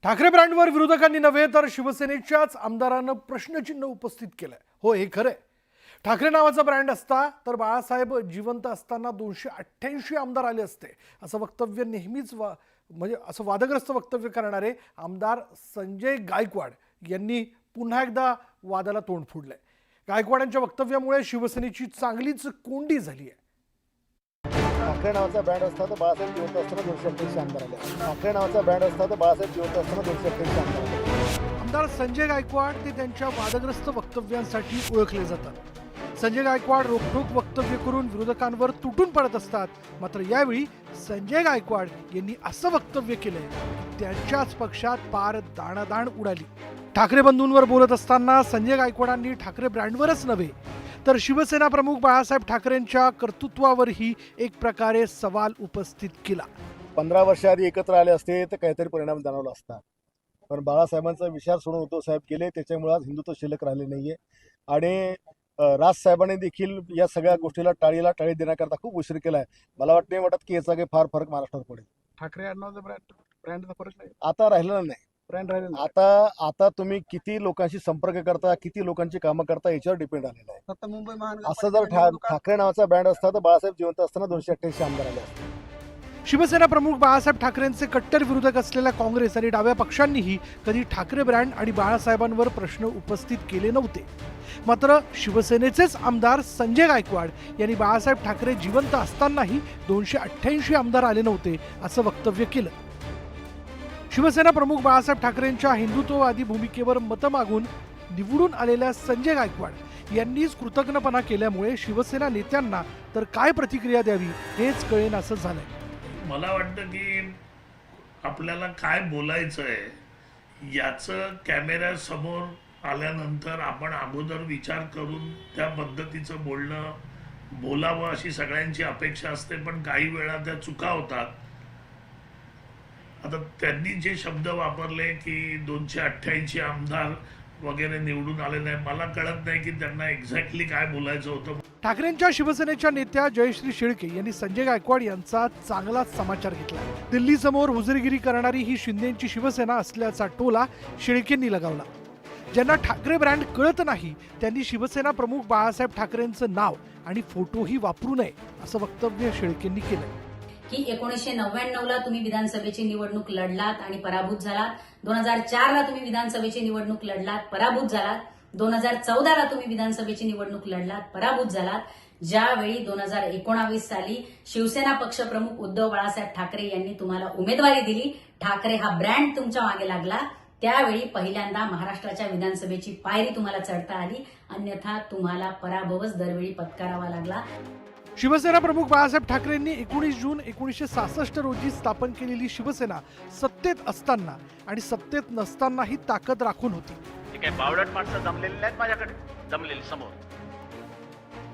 ठाकरे ब्रँडवर विरोधकांनी नव्हे तर शिवसेनेच्याच आमदारांना प्रश्नचिन्ह उपस्थित केलंय. हो, हे खरंय. ठाकरे नावाचा ब्रँड असता तर बाळासाहेब जिवंत असताना 288 आमदार आले असते, असं वक्तव्य नेहमीच म्हणजे असं वादग्रस्त वक्तव्य करणारे आमदार संजय गायकवाड यांनी पुन्हा एकदा वादाला तोंड फोडलंय. गायकवाडांच्या वक्तव्यामुळे शिवसेनेची चांगलीच कोंडी झाली आहे. ठाकरे नावाचा ब्रँड असता तर बाळासाहेब जिवंत असताना 288 आमदार आले. ठाकरे नावाचा ब्रँड असता तर बाळासाहेब जिवंत असताना 288 आमदार आले. आमदार संजय गायकवाड ते त्यांच्या वादग्रस्त वक्तव्यांसाठी ओळखले जातात. संजय गायकवाड रोखठोक वक्तव्य करून विरोधकांवर तुटून पडत असतात. मात्र यावेळी संजय गायकवाड यांनी असं वक्तव्य केलंय की त्यांच्याच पक्षात पार दाणादाण उडाली. ठाकरे बंधूंवर बोलत असताना संजय गायकवाडांनी ठाकरे ब्रँडवरच नव्हे तर शिवसेना प्रमुख बाळासाहेब ठाकरेंच्या कर्तृत्वावरही एक प्रकारे सवाल उपस्थित केला. 15 वर्ष आधी एकत्र आले असते तर काहीतरी परिणाम जाणवला असता, पण बाळासाहेबांचा विचार सोडून उद्धव साहेब केले, त्याच्यामुळे आज हिंदुत्व शिल्लक राहिले नाहीये. आणि राजसाहेबांनी देखील या सगळ्या गोष्टीला टाळी देण्याकरता खूप उशीर केलाय. मला वाटत की याचा काही फार फरक महाराष्ट्रात पडेल. ठाकरे आडनावाचा ब्रँडचा फरक नाही, आता राहिलेला नाही. ब्रँड राहिले आता तुम्ही किती लोकांशी संपर्क करता, किती लोकांची कामं करता याच्यावर डिपेंड आलेलं आहे. फक्त मुंबई असं जर ठाकरे नावाचा ब्रँड असता तर बाळासाहेब जिवंत असताना 288 आमदार आले असते. शिवसेना प्रमुख बाळासाहेब ठाकरेंचे कट्टर विरोधक असलेल्या काँग्रेस आणि डाव्या पक्षांनीही कधी ठाकरे ब्रँड आणि बाळासाहेबांवर प्रश्न उपस्थित केले नव्हते. मात्र शिवसेनेचेच आमदार संजय गायकवाड यांनी बाळासाहेब ठाकरे जिवंत असतानाही 288 आमदार आले नव्हते असं वक्तव्य केलं. शिवसेना प्रमुख बाळासाहेब ठाकरेंच्या हिंदुत्ववादी भूमिकेवर मतं मागून निवडून आलेल्या संजय गायकवाड यांनीच कृतज्ञपणा केल्यामुळे शिवसेना नेत्यांना तर काय प्रतिक्रिया द्यावी हेच कळेन असं झालंय. मला वाटतं की आपल्याला काय बोलायचं आहे याचं कॅमेऱ्यासमोर आल्यानंतर आपण अगोदर विचार करून त्या पद्धतीचं बोलावं अशी सगळ्यांची अपेक्षा असते, पण काही वेळा त्या चुका होतात. आता त्यांनी जे शब्द वापरले की 288 आमदार वगैरे निवडून आले नाही, मला कळत नाही की त्यांना एक्झॅक्टली काय बोलायचं होतं. ठाकरेंच्या शिवसेनेच्या नेत्या जयश्री शेळके यांनी संजय गायकवाड यांचा चांगलाच समाचार घेतला. दिल्लीसमोर हुजरीगिरी करणारी ही शिंदेची शिवसेना असल्याचा टोला शेळकेंनी लगावला. ज्यांना ठाकरे ब्रँड कळत नाही त्यांनी शिवसेना प्रमुख बाळासाहेब ठाकरेंचं नाव आणि फोटोही वापरू नये असं वक्तव्य शेळकेंनी केलं. की 1999ला तुम्ही विधानसभेची निवडणूक लढलात आणि पराभूत झालात. 2004ला तुम्ही विधानसभेची निवडणूक लढलात, पराभूत झालात. 2014ला तुम्ही विधानसभेची निवडणूक लढलात, पराभूत झालात. ज्यावेळी 2019 साली शिवसेना पक्षप्रमुख उद्धव बाळासाहेब ठाकरे यांनी तुम्हाला उमेदवारी दिली, ठाकरे हा ब्रँड तुमच्या मागे लागला, त्यावेळी पहिल्यांदा महाराष्ट्राच्या विधानसभेची पायरी तुम्हाला चढता आली. अन्यथा तुम्हाला पराभवच दरवेळी पत्करावा लागला. शिवसेना प्रमुख बाळासाहेब ठाकरेंनी 19 जून 1966 रोजी स्थापन केलेली शिवसेना सत्तेत असताना आणि सत्तेत नसतानाही ताकद राखून होती. काही बावळट माणसं जमलेली नाहीत माझ्याकडे, जमलेली समोर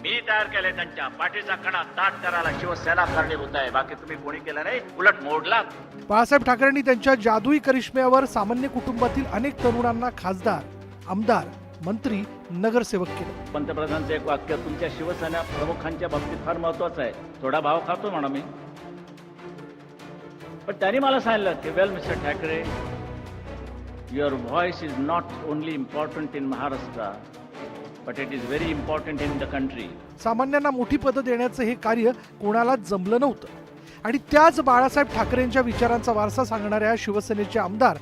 मी तयार केले. त्यांच्या पाठीचा कणा ताट करायला शिवसेना कारणीभूत आहे, बाकी तुम्ही कोणी केलं नाही, उलट मोडला. बाळासाहेब ठाकरेंनी त्यांच्या जादुई करिश्म्यावर सामान्य कुटुंबातील अनेक तरुणांना खासदार, आमदार, मंत्री, नगरसेवक केले. पंतप्रधानांचं एक वाक्य तुमच्या शिवसेना प्रमुखांच्या बाबतीत फार महत्वाचं आहे. थोडा भाव खातो म्हणा मी, पण त्यांनी मला सांगितलं की well mister Thackeray, your voice is not only important in Maharashtra but it is very important in the country. सामान्यांना मोठी पदं देण्याचं हे कार्य कोणालाच जमलं नव्हतं आणि त्याच बाळासाहेब ठाकरेंच्या विचारांचा वारसा सांगणाऱ्या शिवसेनेचे आमदार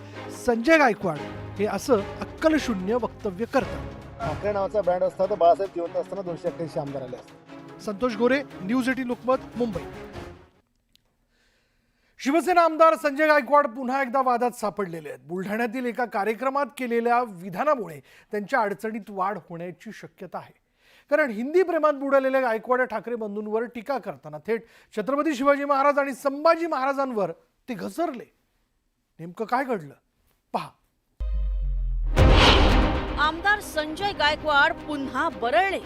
संजय गायकवाड हे असं अक्कलशून्य वक्तव्य करतात. ठाकरे नावाचा ब्रँड असता तर बाळासाहेब जिवंत असताना 288 आमदार आले असते. संतोष गोरे, न्यूज 18 लोकमत, मुंबई. शिवसेना आमदार संजय गायकवाड पुन्हा एकदा वादात सापडलेले आहेत. बुलढाण्यातील एका कार्यक्रमात केलेल्या विधानामुळे त्यांच्या अडचणीत वाढ होण्याची शक्यता आहे. कारण हिंदी प्रेमात बुडालेल्या गायकवाड ठाकरे बंधूंवर टीका करताना थेट छत्रपती शिवाजी महाराज आणि संभाजी महाराजांवर ते घसरले. नेमकं काय घडलं पहा. आमदार संजय गायकवाड पुन्हा बरळले.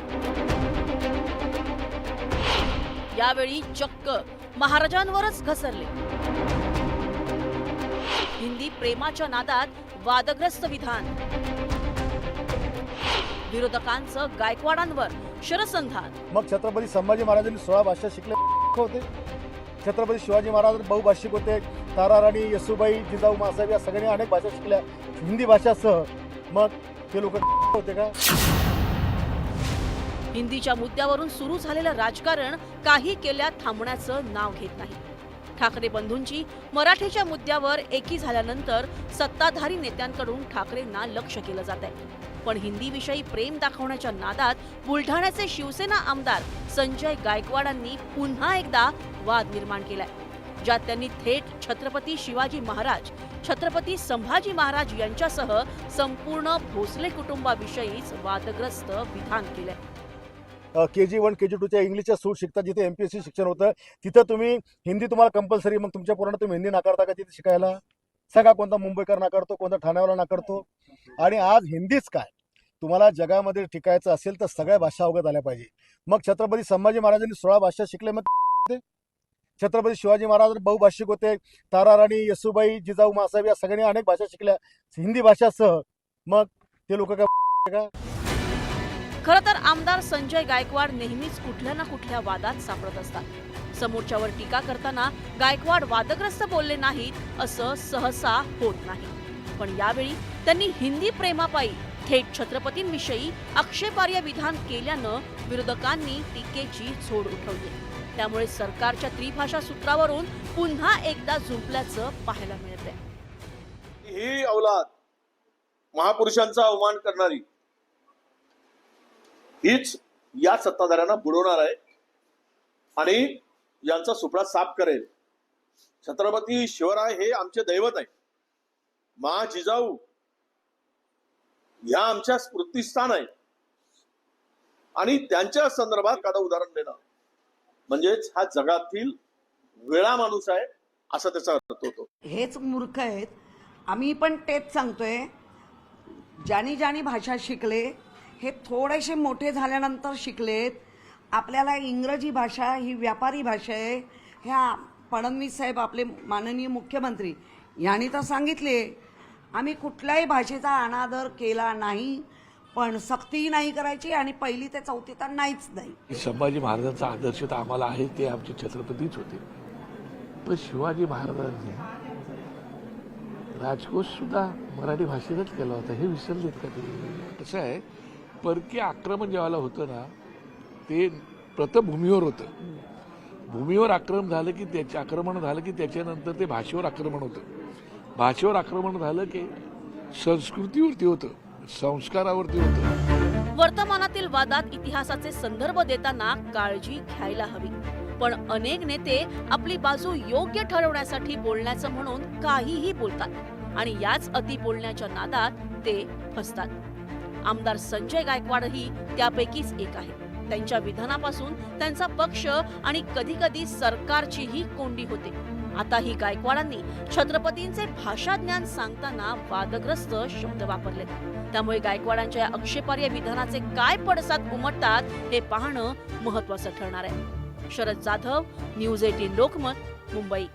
यावेळी चक्क महाराजांवरच घसरले. हिंदी प्रेमाच्या नादात वादग्रस्त विधान, विरोधकांचं गायकवाडांवर शरसंधान. मग छत्रपती संभाजी महाराजांनी 16 भाषा शिकले होते. छत्रपती शिवाजी महाराज बहुभाषिक होते. ताराराणी, येसूबाई, जिजाऊ मासाहेब या सगळ्यांनी अनेक भाषा शिकल्या हिंदी भाषासह. मग ते लोक होते का? हिंदीच्या मुद्द्यावरून सुरू झालेलं राजकारण काही केल्या थांबण्याचं नाव घेत नाही. ठाकरे बंधूंची मराठीच्या मुद्द्यावर एकी झाल्यानंतर सत्ताधारी नेत्यांकडून ठाकरेंना लक्ष केलं जात आहे. पण हिंदीविषयी प्रेम दाखवण्याच्या नादात बुलढाण्याचे शिवसेना आमदार संजय गायकवाडांनी पुन्हा एकदा वाद निर्माण केलाय, ज्यात त्यांनी थेट छत्रपती शिवाजी महाराज, छत्रपती संभाजी महाराज यांच्यासह संपूर्ण भोसले कुटुंबाविषयीच वादग्रस्त विधान केलंय. KG1, KG2च्या इंग्लिशच्या सूट शिकता जिथे MPSC शिक्षण होतं तिथं तुम्ही हिंदी तुम्हाला कंपल्सरी, मग तुमच्या पोरांना तुम्ही हिंदी नाकारता का तिथे शिकायला? सगळा कोणता मुंबईकर नाकारतो, कोणता ठाण्यावाला नाकारतो. आणि आज हिंदीच काय, तुम्हाला जगामध्ये टिकायचं असेल तर सगळ्या भाषा अवगत आल्या पाहिजे. मग छत्रपती संभाजी महाराजांनी 16 भाषा शिकले, मग छत्रपती शिवाजी महाराज बहुभाषिक होते. ताराराणी, येसूबाई, जिजाऊ मासाहेब या सगळ्यांनी अनेक भाषा शिकल्या हिंदी भाषासह. मग ते लोक का? खरं तर आमदार संजय गायकवाड नेहमीच कुठल्या ना कुठल्या वादात सापडत असतात. समोरच्यावर टीका करताना गायकवाड वादग्रस्त बोलले नाहीत असं सहसा होत नाही. पण यावेळी त्यांनी हिंदी प्रेमापायी थेट छत्रपतींविषयी आक्षेपार्ह विधान केल्यानं विरोधकांनी टीकेची झोड उठवली. त्यामुळे सरकारच्या त्रिभाषा सूत्रावरून पुन्हा एकदा झुंपल्याचं पाहायला मिळतंय. ही औलाद महापुरुषांचा अवमान करणारी हीच या सत्ताधाऱ्यांना बुडवणार आहे आणि यांचा सुपडा साफ करेल. छत्रपती शिवराय हे आमचे दैवत आहे. मा जिजाऊ ह्या आमच्या स्मृतिस्थान आहे आणि त्यांच्या संदर्भात एखादं उदाहरण देणं म्हणजेच हा जगातील वेळा माणूस आहे असा त्याचा अर्थ होतो. हेच मूर्ख आहेत. आम्ही पण तेच सांगतोय, ज्यांनी ज्यांनी भाषा शिकले हे थोडेसे मोठे झाल्यानंतर शिकलेत. आपल्याला इंग्रजी भाषा ही व्यापारी भाषा आहे. ह्या फडणवीस साहेब आपले माननीय मुख्यमंत्री यांनी तर सांगितले, आम्ही कुठल्याही भाषेचा अनादर केला नाही, पण सक्ती नाही करायची आणि 1ली ते 4थी तर नाहीच नाही. संभाजी महाराजांचा आदर्श तर आम्हाला आहे, ते आमचे छत्रपतीच होते. पण शिवाजी महाराजांनी राजकोष सुद्धा मराठी भाषेतच केला होता, हे विसरलेत का ते? कसं आहे, परकीय आक्रमण जेव्हा होतं ना ते प्रथम भूमीवर होतं. भूमीवर आक्रमण झालं की त्याच्यानंतर ते भाषेवर आक्रमण होतं. भाषेवर आक्रमण झालं की संस्कृतीवरती होतं, संस्कारावरती होतं. वर्तमानातील वादात इतिहासाचे संदर्भ देताना काळजी घ्यायला हवी. पण अनेक नेते आपली बाजू योग्य ठरवण्यासाठी बोलण्याचं म्हणून काहीही बोलतात आणि याच अति बोलण्याच्या नादात ते फसतात. आमदार संजय गायकवाडही त्यापैकीच एक आहे. त्यांच्या विधानापासून त्यांचा पक्ष आणि कधी कधी सरकारचीही कोंडी होते. आताही गायकवाडांनी छत्रपतींचे भाषा ज्ञान सांगताना वादग्रस्त शब्द वापरले. त्यामुळे गायकवाडांच्या आक्षेपार्ह विधानाचे काय पडसाद उमटतात हे पाहणं महत्त्वाचं ठरणार आहे. शरद जाधव, न्यूज 18 लोकमत, मुंबई.